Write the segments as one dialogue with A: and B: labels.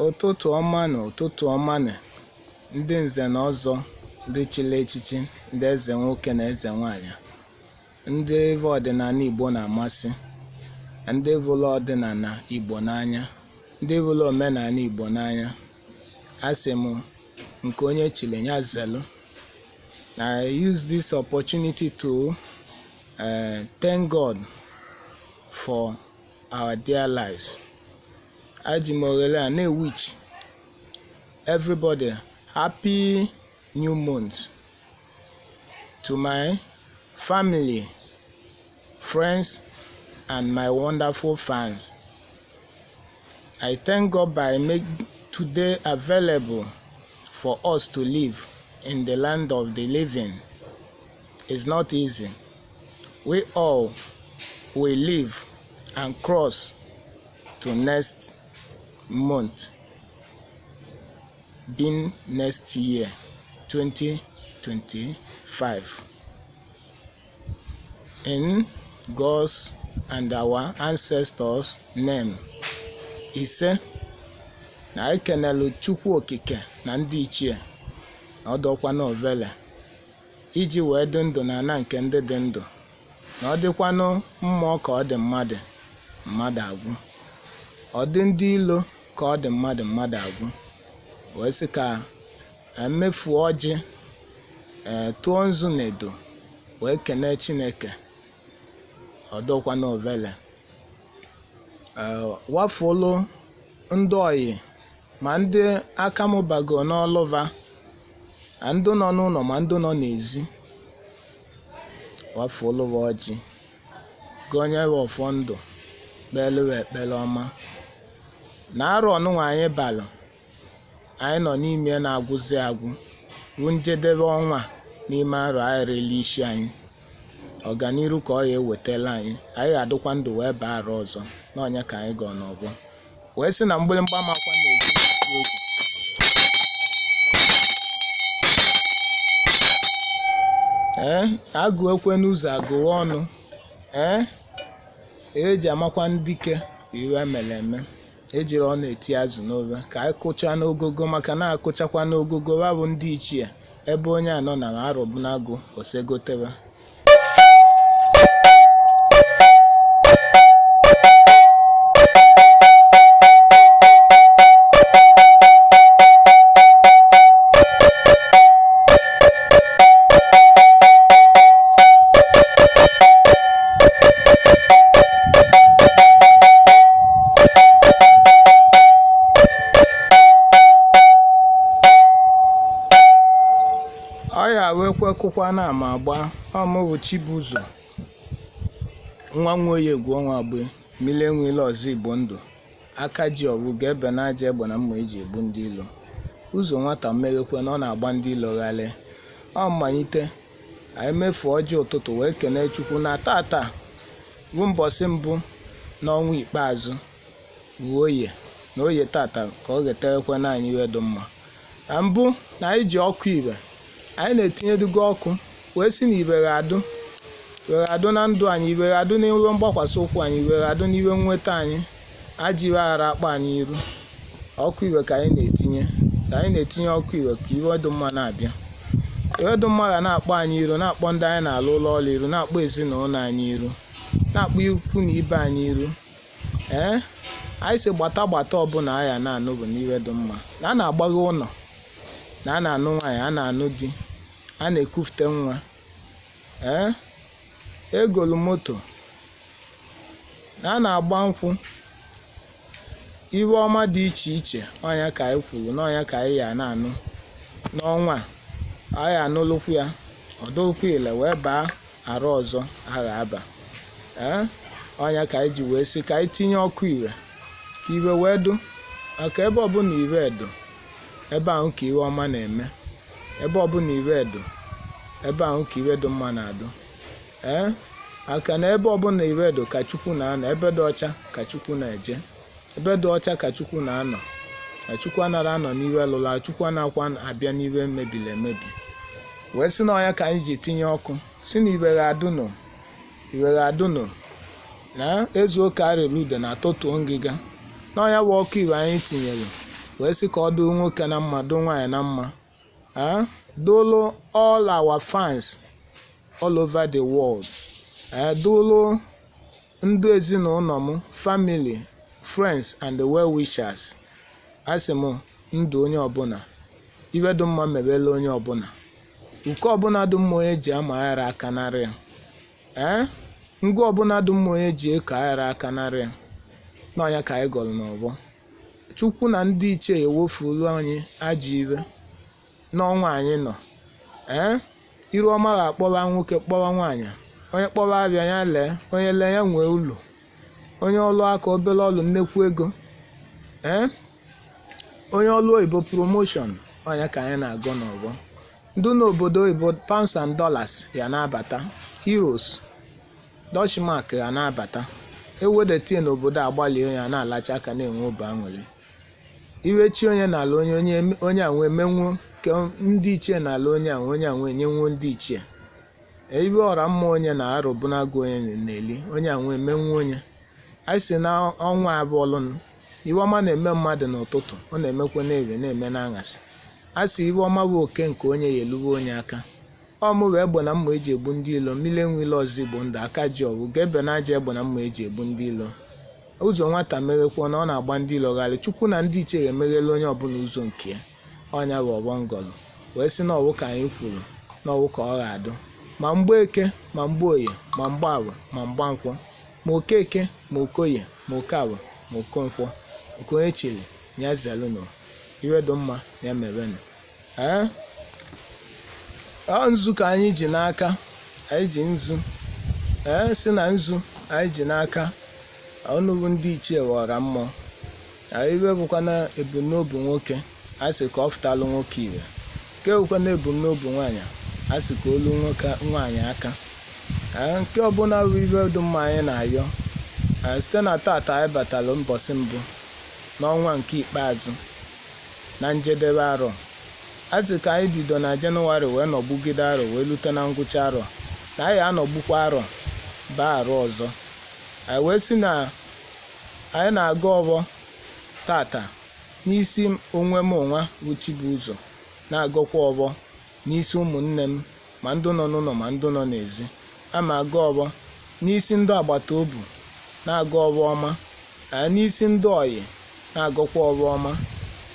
A: Ụtụtụ ọma na ndị nze na ọzọ, ndị chịrị echichi, ndị eze nwoke na eze nwanyị, ndị eve ọdịnala Igbo na-amasị, ndị vụlụ ọdịnala Igbo n'anya, ndị vụlụ omenala Igbo n'anya. Asị m nke onye chịrị ya zelu. I use this opportunity to thank God for our dear lives. Ajimorele and which everybody happy new month. To my family, friends, and my wonderful fans, I thank God by making today available for us to live in the land of the living. It's not easy. We all will live and cross to next month, being next year 2025, in God's and our ancestors' name. Ise na ekenelu Chukwu okike na ndị ichie na ọdọkwa novele iji wee dị ndụ na ana nke ndị dị ndụ, na ọ dịkwanụ mmụọ ka ọ dị mmadụ agwụ, ọ dị ndị ilo ka ọ dị mmadụ agwụ. Wee sị ka emefu ọjị tụọ nzu na edo wee kene Chineke ọdọkwa novele. Wafulu ndị oyi ma ndị aka m bago n'ọlụva, ndị nọ n'ụlọ ma ndị nọ n'ezi, wafulu ọjị gonye ọfọ ndụ kpelewe ekpele ọma na arọ ọnụnwa anyị balụ, anyị nọ n'ime na-agwụzi agwụ ruo njedebe ọnwa n'ime arọ anyị reli isi anyị. Ọganiru ka ọ ya ewetela anyị ga-adụkwa ndụ wee baa arọ ọzọ n'ọnya ka anyị gọ n'ọbụ wee sị na mgbịrịgba makwa na-ezi egwu. Agụ ekwe n'ụzọ agụwa ọnụ eji amakwa ndike iwe mere eme, ejiri ọ na-eti azụ n'obe ka anyị kụchaa n'ogogo, maka na akụchakwa n'ogogo bụ ndị ichie ebe onye anọ na arọbụnagụ osegotebe. Ọya wee kwekụkwa na ama agba ọmụwụ Chibuzo nwa nwoye egwu ọnwa agbe mile nwile ọzọ Igbo ndụ aka ji ọgwụ ga-ebe na aja egbe na mma eji egbu ndị ilo. Ụzọ nwata mmeghekwe na ọ na-agba ndị ilo ghale. Ọ mmalite anyị mefu ọjị ụtụtụ wee kene Chukwu na tata bụ mbọsị mbụ n'ọnwa ikpeazụ bụ oye na oye tata ka ọ geterekwe na anyị wedo mma. Na mbụ na anyị ji ọkụ ibe anyị na-etinye dugo ọkụ wee si na ibe ga-adụ na ndụ anyị, ibe ga-adụ n'iwe mgbakwasị ụkwụ anyị, ibe ga-adụ n'iwe nweta anyị, ajiri aghara akpa anyị iru. Ọkụ iwe ka anyị na-etinye ọkụ iwe ka iwe dị mma na-abịa. Iwe dị mma ga na-akpọ anyị iru, na-akpọ ndị anyị na-alụ ụlọ ọrụ iru, na-akpọ ezinụlọ anyị iru, na-akpọ ikwu na ibe anyị iru. Anyị si gbata ọbụla anya na-anụ bụ n'iwe dị mma, na a na-agbaghe ụlọ, na a na-anụ nwaanyị, a na-anụ di, a na-ekufute nwa, egolu moto, na a na-agba nkwụ, iwe ọma dị iche iche. Ọnya ka anyị kwuru na ọnya ka anyị ya na-anụ n'ọnwa anyị anụlụkwu ya ọdụkwu ile wee baa arụ ọzọ agha aba. Ọnya ka anyị ji wee sị ka anyị tinye ọkụ iwe ka iwe wee dụ, maka ebe ọbụla iwe edo ebe ahụ ka iwe ọma na-eme, ebe ọbụla iwe edo ebe ahụ ka iwe dị mma na-adụ. Aka na ebe ọbụla iwe edo ka Chukwu na-anọ, ebe dị ọcha ka Chukwu na-eje, ebe dị ọcha ka Chukwu na-anọ. Chukwu anara anọ n'iwe lụla, Chukwu anakwa abịa n'iwe mebiri emebi. Wee sị na ọnya ka anyị ji tinye ọkụ, si na iwe ga-adụnụ na ezu oke arịrị ude na atụtụ ngịga. Na ọnya bụ ọkụ iwe anyị tinyere wee sị ka ọ dụ nwoke na mma dụ nwaanyị na mma dụlụ all our fans all over the world dụlụ ndị ezinụlọ m family friends and the well wishers asị m ndụ onye ọbụla iwe dị mma mebele onye ọbụla nke ọbụla dị mma onye ji ama aghara aka narị ya ngwa ọbụla dị mma onye ji eko aghara aka narị ya n'ọnya ka anyị gọrọ n'ọgbọ Chukwu na ndị ichie ewofulu anyị ajọ iwe n'ọnwa anyị nọ iru ọma ga-akpọba nwoke kpọba nwaanyị onye kpọba abịa ya lee onye lee ya nwee ụlọ onye ọlụ aka obere ọlụ nnekwu ego onye ọlụ oyibo promotion ọnya ka anyị na-agọ n'ọgbọ ndị n'obodo oyibo pounds and dollars ya na-abata euros Dutch mark ya na-abata ewedetie n'obodo agbalị onye a na-alacha aka na-enwe obi aṅụrị iwechi onye n'ala onye a nwee menwuo ke ndị ichie n'ala onye a nwee nyenwuo ndị ichie ibe ọra mma onye na-arụbụnagụ onye na-eli onye a nwee menwuo onye anyị si na ọnwa abụọlụ iwe ọma na-eme mmadụ n'ụtụtụ ọ na-emekwa n'ebe na-eme n'aṅasị a sị iwe ọma bụ oke nke onye ya eluwe onye aka ọmụ wee egbe na mma eji egbu ndị ilo mmiri enwe ile ọzọ igbo ndụ aka ji ọgwụ ga-ebe na aja egbe na mma eji egbu ndị ilo ụzọ nwata meghekwa na ọ na-agba ndị ilo gharị Chukwu na ndị ichie ga-emeghele onye ọbụla ụzọ nke ya ọnya bụ ọgbọ ngọlụ wee sị na ọwụ ka anyị kwuru na ọwụ ka ọ ga-adụ ma mgbe eke ma mgbe oye ma mgbe awụ ma mgba nkwọ ma okeke ma okoye ma oke awụ ma okonkwọ nke onye chiri ya zelụnụ iwe dị mma ya merenụ nzu ka anyị ji n'aka anyị ji nzu si na nzu anyị ji n'aka ọnụbụ ndị ichie ghọrọ mmụọ iwe bụkwa na ebumnobi nwoke asị ka ọ fụtalụ nwoke iwe nke bụkwa na ebumnobi nwaanyị asị ka olu nwaanyị aka nke ọbụla bụ iwe dị mma anyị na-ayọ site na tata anyị batalụ mbọsị mbụ n'ọnwa nke ikpeazụ na njedebe arọ asị ka anyị bido na Jenụwarị wee nọgbugide arọ wee lute na ngwụcha arọ na anyị anọgbukwa arọ baa arọ ọzọ anyị wee sị na anyị na-aga ọbọ tata n'isi onwe m onwa bụ Chibuzor na-agọkwa ọbọ n'isi ụmụnne m ma ndị nọ n'ụlọ ma ndị nọ n'ezi ama aga ọbọ n'isi ndị agbata obi na-aga ọbọ ọma n'isi ndị ọyị na-agọkwa ọbọ ọma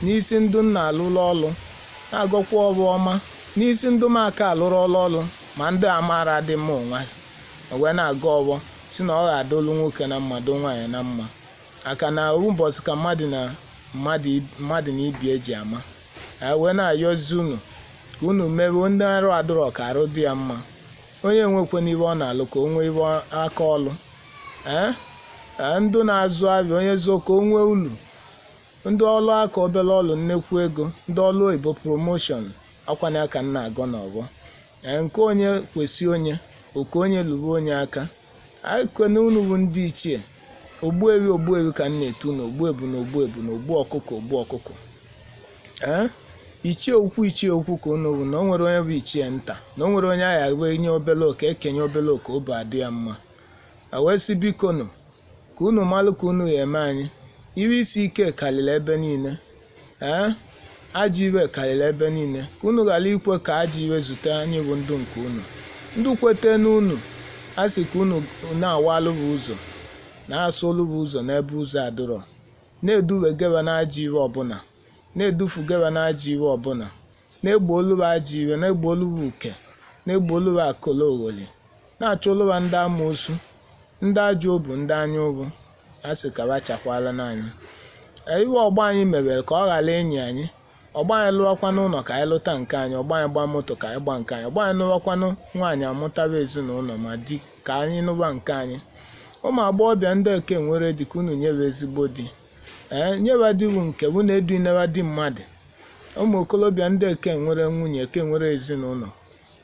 A: n'isi ndị nna alụrụ ọlụ na-agọkwa ọbọ ọma n'isi ndị m aka alụrụ ọlụ ma ndị amara dị mma onwa wee na-aga ọbọ si na ọ ga-adụlụ nwoke na mmadụ nwaanyị na mma aka na ụbọchị ka mmadụ na ibi eji ama wee na-ayọzi unu ka unu mewe ndị arụ adụrọ ka arụ dị ya mma onye nwekwe n'ibe ọ na-alụ ka o nwee ibe aka ọlụ ndụ na-azụ abịa onye zuo ka o nwee ulu ndị ọlụ aka obere ọlụ nnekwu ego ndị ọlụ oyibo promotion ọkwanye aka nna agọ n'ọgbọ nke onye kwesị onye oke onye lụrụ onye aka anyị kwene unu bụ ndị ichie ogbuewi ka m na-etu na ogbuebu na ogbuebu na ogbu ọkụkọ ichie okwu ka unu bụ na o nwere onye bụ ichie nta na o nwere onye agha wee nye obele oke ekenye obele oke obi adị ya mma wee sị biko nụ ka unu malụ ka unu ya eme anyị iri isi ike karịrị ebe niile ajọ iwe karịrị ebe niile ka unu ghara ikwe ka ajọ iwe zute anyị bụ ndụ nke unu ndị kwete n'unu a sị ka unu na-awalụ bụ ụzọ na-asụ olu bụ ụzọ n'ebe ụzọ adịrọ na-eduwegara na ajọ iwe ọbụla na-edufugara na ajọ iwe ọbụla na-egbo oluba ajọ iwe na-egbo oluba uke na-egbo oluba akụla ogholi na-achọ oluba ndị amoosu ndị ajọ obu ndị anya ụbụ a sị ka bachakwala n'anyị iwe ọgba anyị mebere ka ọ ghara enyi anyị ọgba anyị lụọkwa n'ụlọ ka anyị lụta nke anyị ọgba anyị gba moto ka anyị gba nke anyị ọgba anyị nụwakwanụ nwaanyị amụtara ezinụlọ ma di ka anyị nụba nke anyị ụmụ agbọghọbịa ndị eke nwere di ka unu nyewe ezigbo di nyewe di bụ nke bụ na-edu inewa di mmadụ ụmụ okolobịa ndị eke nwere nwunye eke nwere ezinụlọ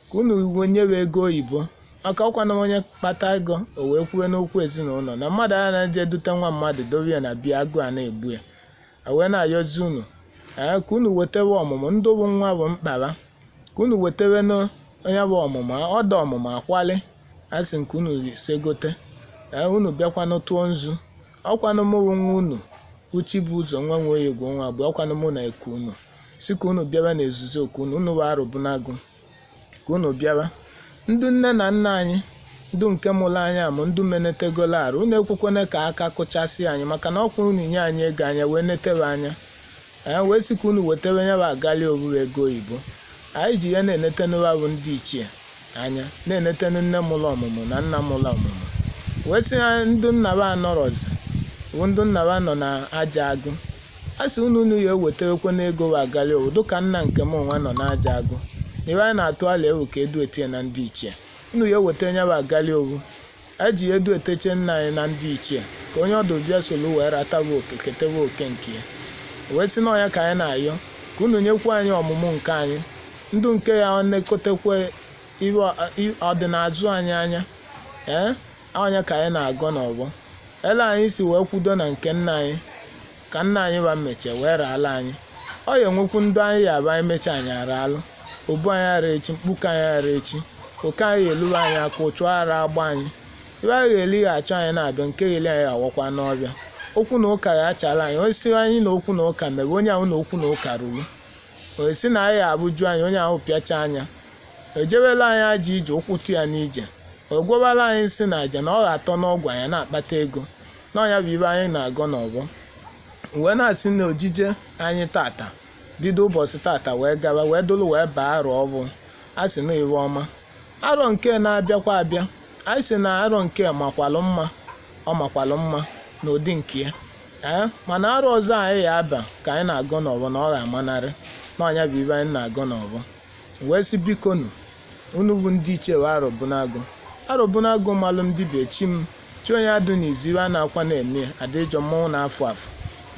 A: ka unu iwu nyewe ego oyibo maka ọkwana onye kpata ego o wee kwuwe n'okwu ezinụlọ na mmadụ anya na-eje dute nwa mmadụ dobe ya na bịa agụ a na-egbu ya wee na-ayọzi unu ka unu wetewe ọmụmụ ndị bụ nwa bụ mkpara ka unu wetewe n'onye bụ ọmụmụ ọdọ ọmụmụ akwali asị nke unu segote unu bịakwanụ tụọ nzu ọkwanụ mụrụ nwa unu uchi bụ ụzọ nwa nwe oyi gwo nwa abụ ọkwanụ mụ na eku unu si ka unu bịara na ezuzo oku unu wa arụbụnagụ ka unu bịara ndị nne na nna anyị ndị nke mụrụ anyị amụ ndị menetegolo arụ unu ekwekwana ka aka kụchasị anyị maka na ọkwa unu nye anyị ego anya wee netere anya wee sị ka unu wetara nya wa agali oruru ego oyibo anyị ji ya na-enete n'ụwa bụ ndị ichie anya na-enete nne mụrụ ọmụmụ na nna mụrụ ọmụmụ wee sị ndị nna ba anọrọzi bụ ndị nna ba nọ na aja agụ a sị unu ya eweterekwa n'ego wa agali obodo ka nna nke m onwe nọ na aja agụ iwe anyị na-atụ ala ewu ka edu etinye na ndị ichie unu ya eweta nya wa agali owu eji edu eteche nna anyị na ndị ichie ka onye ọdụ bịa solu wee rataba oke ketebe oke nke ya wee sị na ọnya ka anyị na-ayọ ka unu nyekwa anyị ọmụmụ nke anyị ndụ nke ya na-ekotekwe ọdịnazụ anyị anya ọnya ka anyị na-agọ n'ọgbọ ele anyị si wee kwudo na nke nna anyị ka nna anyị ba mmeche wee raala anyị ọ ya enwekwu ndị anyị ya aba anyị mecha anyị araalụ obu anyị ara echi mkpuke anyị ara echi oke anyị eluwe anyị aka ụchụ ara agba anyị ibe anyị ga-eli ga-achọ anyị na-abịa nke gheli anyị awakwa n'ọbịa okwu na ụka ya achala anyị osi anyị na okwu na ụka mere onye ahụ na okwu na ụka ruru osi na anyị abụju anyị onye ahụ pịacha anya ejewela anyị aja ije ụkwụtụ ya n'ije o gwabala anyị nsị na aja na ọ ga-atọ n'ọgwụ anyị na-akpata ego n'ọnya bụ ibe anyị na-agọ n'ọgbọ wee na-asị na ojije anyị tata bido ụbọchị tata wee gaba wee dolu wee baa arọ ọbụ a sị na iwe ọma arọ nke na-abịakwa abịa anyị sị na arọ nke makwalụ mma ọ makwalụ mma n'ụdị nke ya mana arọ ọzọ anyị ya aba ka anyị na-agọ n'ọgbọ na ọ ga-amanarị n'ọnya bụ ibe anyị na-agọ n'ọgbọ wee sị bikonu unu bụ ndị ichie wee arọbụnagụ malụ m dibịa chi m chi onye adụ na iziri a na-akwa na-eme adịjọ mmọnwụ na-afụ afụ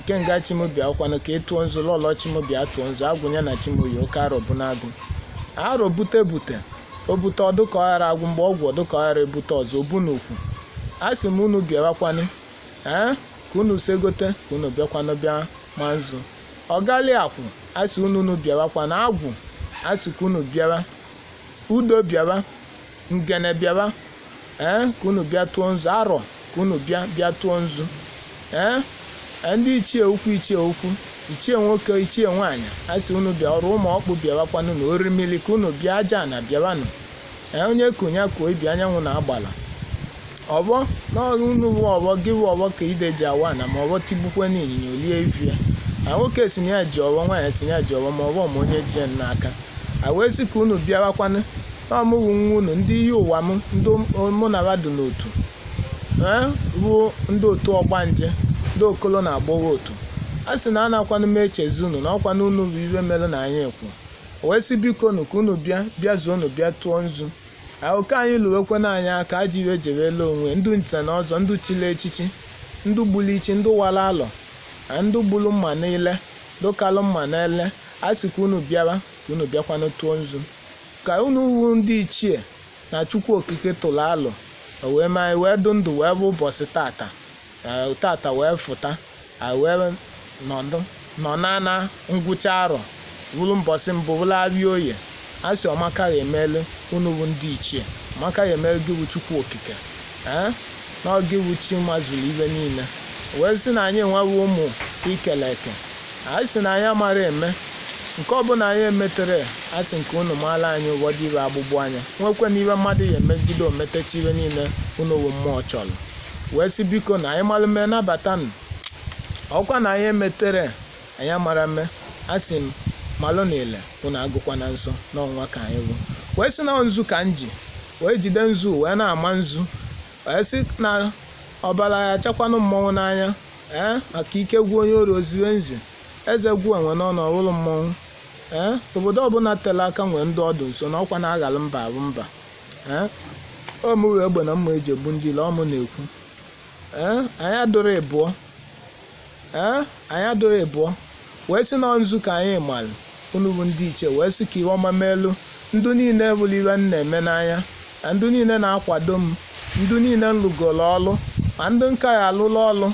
A: ike nga chimobịa ọkwanụ ka ịtụọ nzu lọlọ chimobịa tụọ nzu agwụnya na chimoyi oke arọbụnagụ arọ bute o bute ọdụka ọghara agwụ mgbe ọgwụ ọdụka ọghara ebute ọzọ obu n'ukwu a sị m unu bịawakwanụ ka unu segote ka unu bịakwanụ bịa ma nzu ọgali akwụ a sị unu bịawakwanụ agwụ a sị ka unu bịara udo bịara ngene bịara ka unu bịa tụọ nzu arọ ka unu bịa tụọ nzu ndị ichie ukwu ichie nwoke ichie nwaanyị a sị unu bịa ọrụ ụmụ ọkpụ bịarakwanụ na orimili ka unu bịa aja na bịaranụ onye konya ka ibi anyanwụ na agbala ọbọ n'unu bụ ọbọ gị bụ ọbọ ka ide ji awa na ma ọbọ tigbukwe n'ịnyịnya olie ivie nwoke si na ya ji ọbọ nwaanyị si na ya ji ọbọ ma ọbọ ma onye ji n'aka wee sị ka unu bịarakwanụ ọmụwụ nwa unu ndị ihe ụwa m ndị mụ na badụ n'otu bụ ndị otu ọgbanje ndị okolo na-agbọghọ otu a sị na a na-akwanụ m echezi unu na ọkwanụ unu bụ ibe mere na anyị ekwu wee sị biko nu ka unu bịa zuo unu bịa tụọ nzu oke anyị lụwekwe n'anya aka aji iwe jewela onwe ndị nze na ọzọ ndị chile echichi ndị gbulu ichi ndị wala alọ na ndị gbulu mma niile dokalụ mma n'ele a sị ka unu bịara ka unu bịakwanụ tụọ nzu ka unu wu ndị ichie na chukwu okike tụrụ alụ wee ma wee dụ ndụ wee bụ ụbọchị tata wee fụta wee nọ na ngwụcha arọ bụrụ mbọsị mbụ bụrụ abịa oye a sị ọmaka ya emelu unu bụ ndị ichie ọmaka ya emelu gị bụ chukwu okike na ọ gị bụ chi mazụrụ ibe niile wee sị na anyị enweghị ụmụ ikele eke anyị sị na anyị amara eme nke ọbụla anyị emetere asị nke unu maala anyị ụbọdụ ibe agbụgbụ anya nwekwe na ibe mmadụ ya emegide ometecha ibe niile unu bụ mmụọ chọrọ wee sị biko na anyị malụ mee nabata nụ ọkwa na anyị emetere anyị amara mme asị m malụ na ile unu agụkwa na nsọ n'ọnwa ka anyị bụ wee sị na nzu ka m ji wee jide nzu wee na-ama nzu wee sị na ọbara ya chakwanụ mmọnwụ n'anya maka ike gwụ onye ori oziwe nzi eze gwuo enwe n'ọnụ ọbụrụ mmọnwụ obodo ọbụla tele aka nwee ndị ọdụ nso na ọkwa na-aghalụ mba abụ mba ọmụ wee egbe na mma eji egbu ndị ile ọmụ na-ekwu anyị adụrụ ịbụọ wee sị na nzu ka anyị malụ unu bụ ndị iche wee sị ka iwe ọma meelu ndụ niile bụrụ iwe m na-eme n'anya na ndụ niile na-akwado m ndụ niile m lụgoro ọlụ ma ndị nka ya alụla ọlụ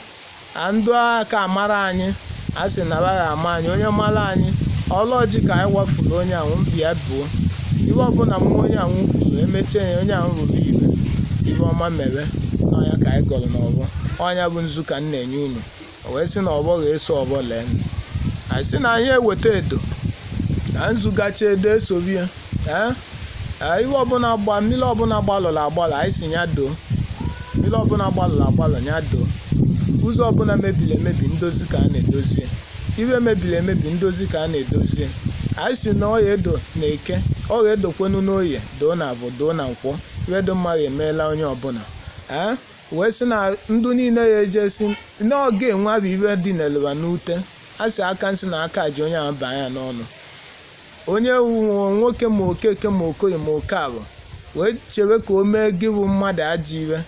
A: na ndụ aka amara anyị a sị na agaghị ama anyị onye mara anyị ọlọji ka anyị wafuru onye ahụ mbi ya buo iwe ọbụla m onye ahụ kwuru emechie ya onye ahụ ruru ibe ọma mere n'ọnya ka anyị gọrọ n'ọgbọ ọnya bụ nzu ka m na-enye unu wee sị na ọgbọ ga-eso ọgbọ lee anyị sị na anyị eweta edo na nzugacha edo esobie ihe ọbụla gba mmiri ọbụla gbalụrụ agbalụ anyị si ya doo mmiri ọbụla gbalụrụ agbalụ ya doo ụzọ ọbụla mebiri emebi ndozi ka a na-edozie iwe mebiri emebi ndozi ka a na-edozie anyị si na ọya edo na eke ọya edokwenu n'oye doo na avụ doo na nkwọ iwe do mmadụ emeela onye ọbụla wee sị na ndụ niile ya ejesi n'oge enwabụ iwe dị n'eleba n'ute a sị aka nsị na aka ji onye ahụ baa ya n'ọnụ onye nwoke ma okeke ma okoye ma oke abụ wee chewe ka o mee gị bụ mmadụ ajọ iwe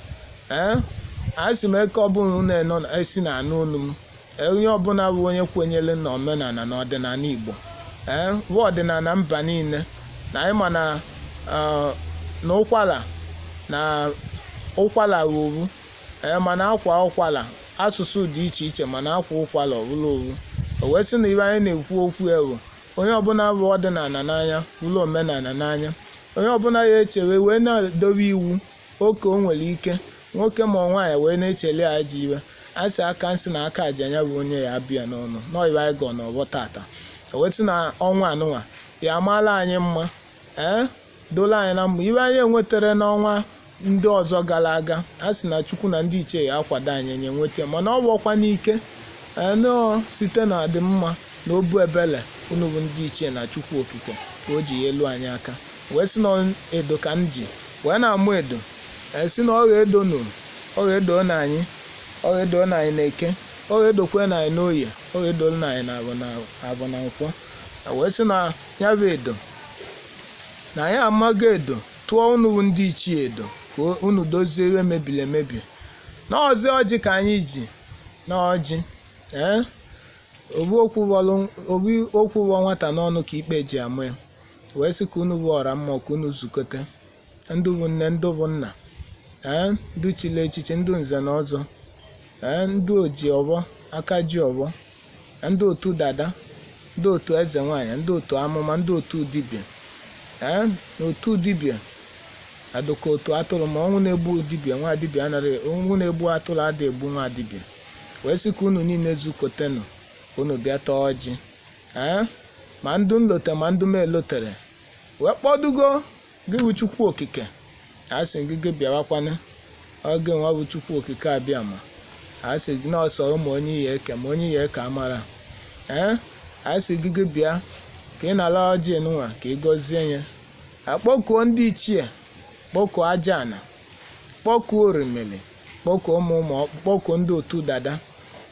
A: a sị m eke ọbụla na-enọ esi na anụ olu m onye ọbụla bụ onye kwenyere na omenala na ọdịnala Igbo bụ ọdịnala mba niile na anyị ma na ụkwala owu mana akwa ụkwala asụsụ dị iche iche mana akwa ụkwala ọbụla owu o wee sị na ibe anyị na-ekwu okwu ewu onye ọbụla bụ ọdịnala n'anya ụlọ omenala n'anya onye ọbụla ya echewe wee na-edobe iwu oke o nwere ike nwoke ma nwaanyị wee na-echele ya ji iwe a sị aka nsị na aka aja anya bụ onye ya abịa n'ọnụ nọibe anyị gọ n'ọgbọ tata o wee sị na ọnwa anụnwa ya amaala anyị mma dola anyị na mma ibe anyị enwetara n'ọnwa ndị ọzọ gara aga a sị na Chukwu na ndị ichie ya akwado anyị nye nweta mana ọ bụkwa n'ike nọọ site na ọdịmma na obu ebele unu bụ ndị ichie na Chukwu okike ka o ji elu anyị aka wee sị na edo ka m ji wee na-amụ edo si na ọrịa edo na anyị na eke ọrịa edokwe na anyị n'oye ọrịa edo na anyị na abụ na nkwọ wee sị na ya bụ edo na anyị amaghị edo tụọ unu bụ ndị ichie edo ka unu dozie iwe mebiri emebi na ọjị ka anyị ji na ọjị obi okwu bụ nwata n'ọnụ ka ikpe ji amụ ya wee sị ka unu bụ ọra mmụọ ka unu zukọta ndụ bụ nne ndụ bụ nna ndụ chile echiche ndụ nze na ọzọ ndụ oji ọbọ aka ji ọbọ ndụ otu dada ndụ otu eze nwaanyị ndụ otu amụma ndụ otu dibịa na otu dibịa adụka otu atụrụ ma ọnwụ na-egbu dibịa nwa dibịa anaghị ọnwụ na-egbu atụrụ adị egbu nwa dibịa wee sị ka unu niile zukọtenụ unu bịa taa ọjị ma ndụ nlote ma ndụ m elotere wee kpọdugo gị bụ Chukwu okike a sị gị bịawakwana oge nwa bụ Chukwu okike abịa ma a sị gị na ọsọ ụmụ onye ya eke ma onye ya eke amara a sị gị bịa ka ị na-ala ọjị nwa ka ị gọzie ya akpọkuo ndị ichie kpọkuo aja ana kpọkuo orimili kpọkuo ndị otu dada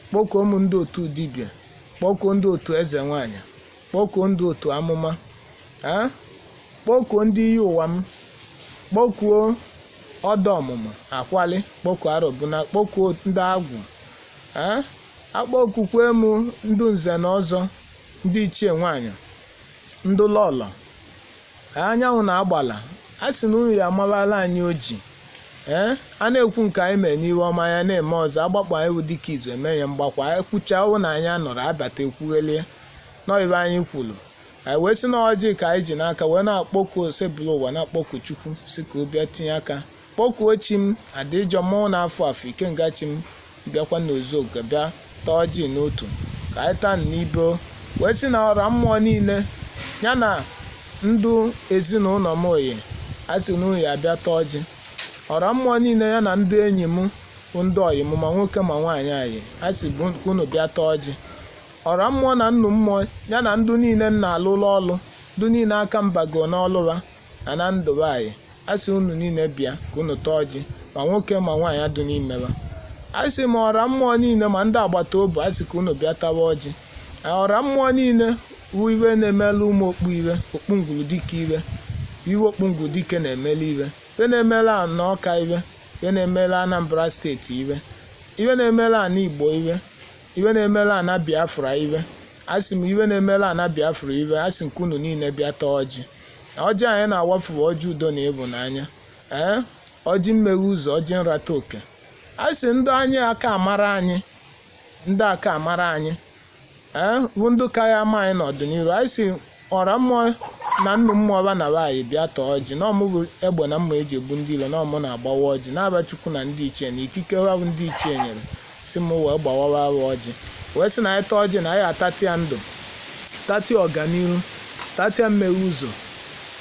A: kpọkuo ụmụ ndị otu dibịa kpọkuo ndị otu eze nwaanyị kpọkuo ndị otu amụma kpọkuo ndị iyi ụwa m kpọkuo ọdọ ọmụmụ akwali kpọkuo arọbụna kpọkuo ndị agwụ akpọkukwe m ndị nze na ọzọ ndị ichie nwaanyị ndị lọlọ anyanwụ na-agbala a sị na unu ya amarala anyị oji a na-ekwu nke anyị mere n'iwe ọma ya na-eme ọzọ agbakpọ anyị bụ dịka izu eme ya mgbakwa ekwucha hụ na anyị anọrọ abata ekwughelie nọibe anyị kwuru anyị wee sị na ọjị ka anyị ji n'aka wee na-akpọku osebụla ụwa na-akpọku Chukwu si ka ọ bịa tinye aka kpọkuo chi m adịjọ mmụọ na-afọ afọ ike nga chi m bịakwa n'ozu oge bịa taa ọjị n'otu ka anyị taa n'ibo wee sị na ọra mmụọ niile ya na ndụ ezinụlọ m oyi a sị na unu ya bịa taa ọjị ọra mmụọ niile ya na ndị enyi m bụ ndị ọyị m ma nwoke ma nwaanyị anyị a sị bụ ka unu bịa taa ọjị ọra mmụọ na nnu mmụọ ya na ndụ niile nna alụlụ ọlụ ndụ niile aka mbago n'ọlụwa na ndụ anyị a sị unu niile bịa ka unu taa ọjị ma nwoke ma nwaanyị adụ n'imeba a sị ma ọra mmụọ niile ma ndị agbata obi a sị ka unu bịa tawa ọjị ọra mmụọ niile bụ iwe na-emela ụmụ okpu iwe okpu ngwuru dike iwe okpu ngwuru dike na-emela iwe na-emela ana ọka iwe na-emela Anambra steeti iwe na-emela ana Igbo iwe na-emela ana Biafra a sị m iwe na-emela ana Biafra a sị nke unu niile bịa taa ọjị ọjị anyị na-awafu ọjị udo na ịhụnanya ọjị mmeghe ụzọ ọjị nrata oke a sị ndị anyị aka amara anyị ndị aka amara anyị bụ ndị ka ya ama anyị n'ọdịnihu anyị sị ọra mmụọ na nnu mmụọ ba na anyị bịa taa ọjị na ọmụbụ egbe na mma eji egbu ndị ilo na ọmụ na-agbawa ọjị na-aba Chukwu na ndị ichie na ikike ha bụ ndị ichie nyere si m wee gbawawa ọjị wee sị na anyị taa ọjị na anyị atati ya ndụ, tati ọganihu, tati ya mmeghe ụzọ,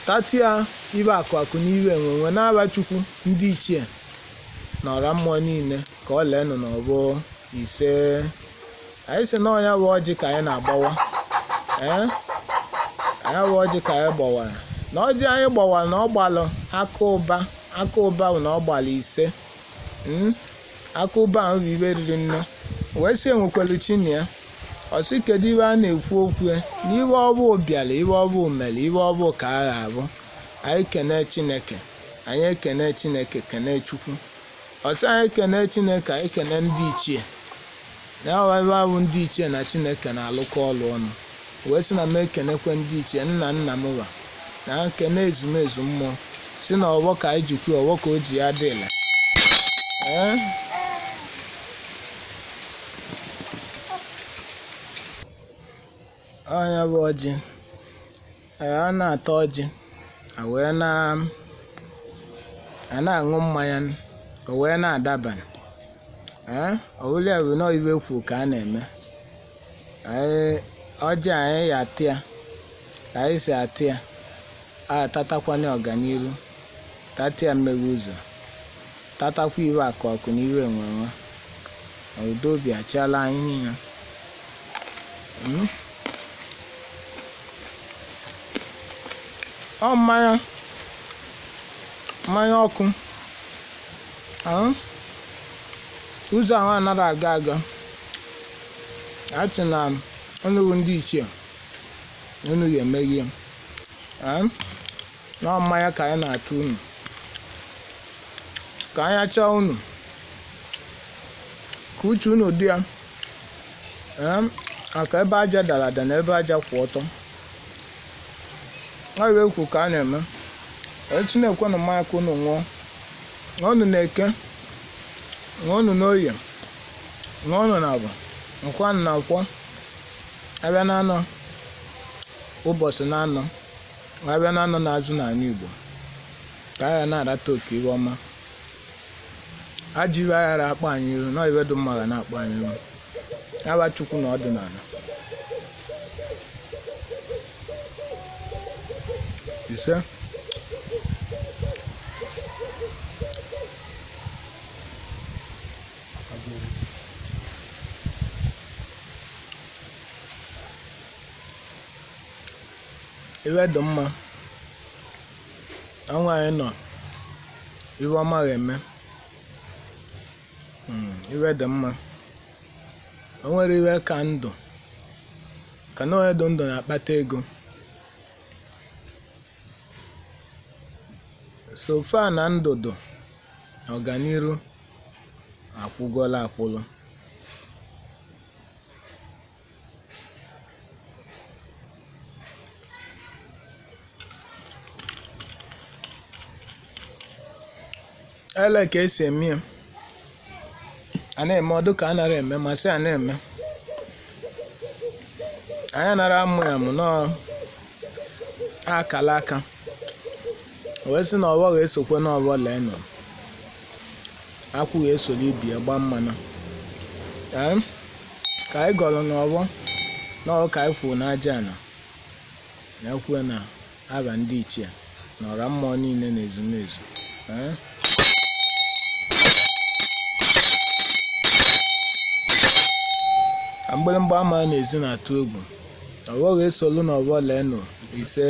A: tati ya ibe akụ na ibe enwenwe n'aba Chukwu ndị ichie na ọra mmụọ niile ka ọ lee nụ n'ọgbọ ise. Anyị sị na ọnya bụ ọjị ka anyị na-agbawa, anyị bụ ọjị ka anyị gbawara, na ọjị anyị gbawara na ọ gbalụ aka ụba bụ na ọ gbalụ ise. Aka ụba ahụ bụ ibe riri nne wee sị enwekwelu chi na ya. Ọ sị kedu ibe a na-ekwu okwu na ibe ọbụ bịara, ibe ọbụ mere, ibe ọbụ ka a ga-abụ. Anyị kene Chineke, anyị ekene Chineke, kene Chukwu. Ọ sị anyị kene Chineke, anyị kene ndị ichie na ebe abụ ndị ichie na Chineke na-alụkọ ọlụ ọnụ. Wee sị na m ekenekwe ndị ichie nna m wa na kene ezumezu mmụọ si na ọgbọ ka anyị jikwa ọgbọ ka o ji ya dịla. Ọnya bụ ọjị, a na-ata ọjị wee na-aṅụ mmanya o wee na-adaba. Ọwụlịa bụ na ibe kwu ka a na-eme. Ọjị anyị ya atị ya ka anyị si atị ya, tatakwana ọganihu, tati ya mmeghe ụzọ, tatakwa iwe akụ na iwe enwenwe. Udo obi achịala anyị niile. Ọ mmanya ọkụ ụzọ ahụ anaghị aga achị na ọnụrụ ndị ichie unu ga-emeghe na mmanya ka anyị na-atụ unu ka anyị achọọ unu ka uche unu dị ya maka ebe aja dara ada na ebe aja kwụ ọtọ. Ọ ekwu ka a na-eme. Echi na-ekwe na mmanya ka unu ṅụọ, ṅụọnụ na Eke, ṅụọnụ n'Oye, ṅụọnụ na Abụ, ṅụkwanụ na Nkwọ. Abịa na anọ ụbọchị na anọ, abịa na anọ na-azụ n'ala Igbo ka anyị na-arata oke iwe ọma. Ajọ iwe aghara akpa anyị iru na iwe dị mma ga na-akpa anyị iru. Aba Chukwu na ọdịnala ise. Iwe dị mma, ọnwa anyị nọ iwe ọma ga-eme. Iwe dị mma, o nwere iwe ka ndụ, ka na onye dị ndụ na-akpata ego. So far na ndụdụ ọganiru akwụgola akwụlụ. Ele ka esi eme ya, a na-eme ọdụ ka a nara eme ma sị a na-eme. Anyị nara amụ ya mụ nọ akala aka wee sị na ọgbọ ga-esokwe n'ọgbọ lee nọ akwụ ga-esoro ibi ya gba mmanụ. Ka anyị gọrọ n'ọgbọ n'ọgbọ ka anyị kwuru n'aja ana na ekwe na aba ndị ichie na ọra mmụọ niile na ezumezu. Mgbịrịmgba ama na-ezi na-atụ egwu, ọgbọ ga-esolu n'ọgbọ lee nọ ise.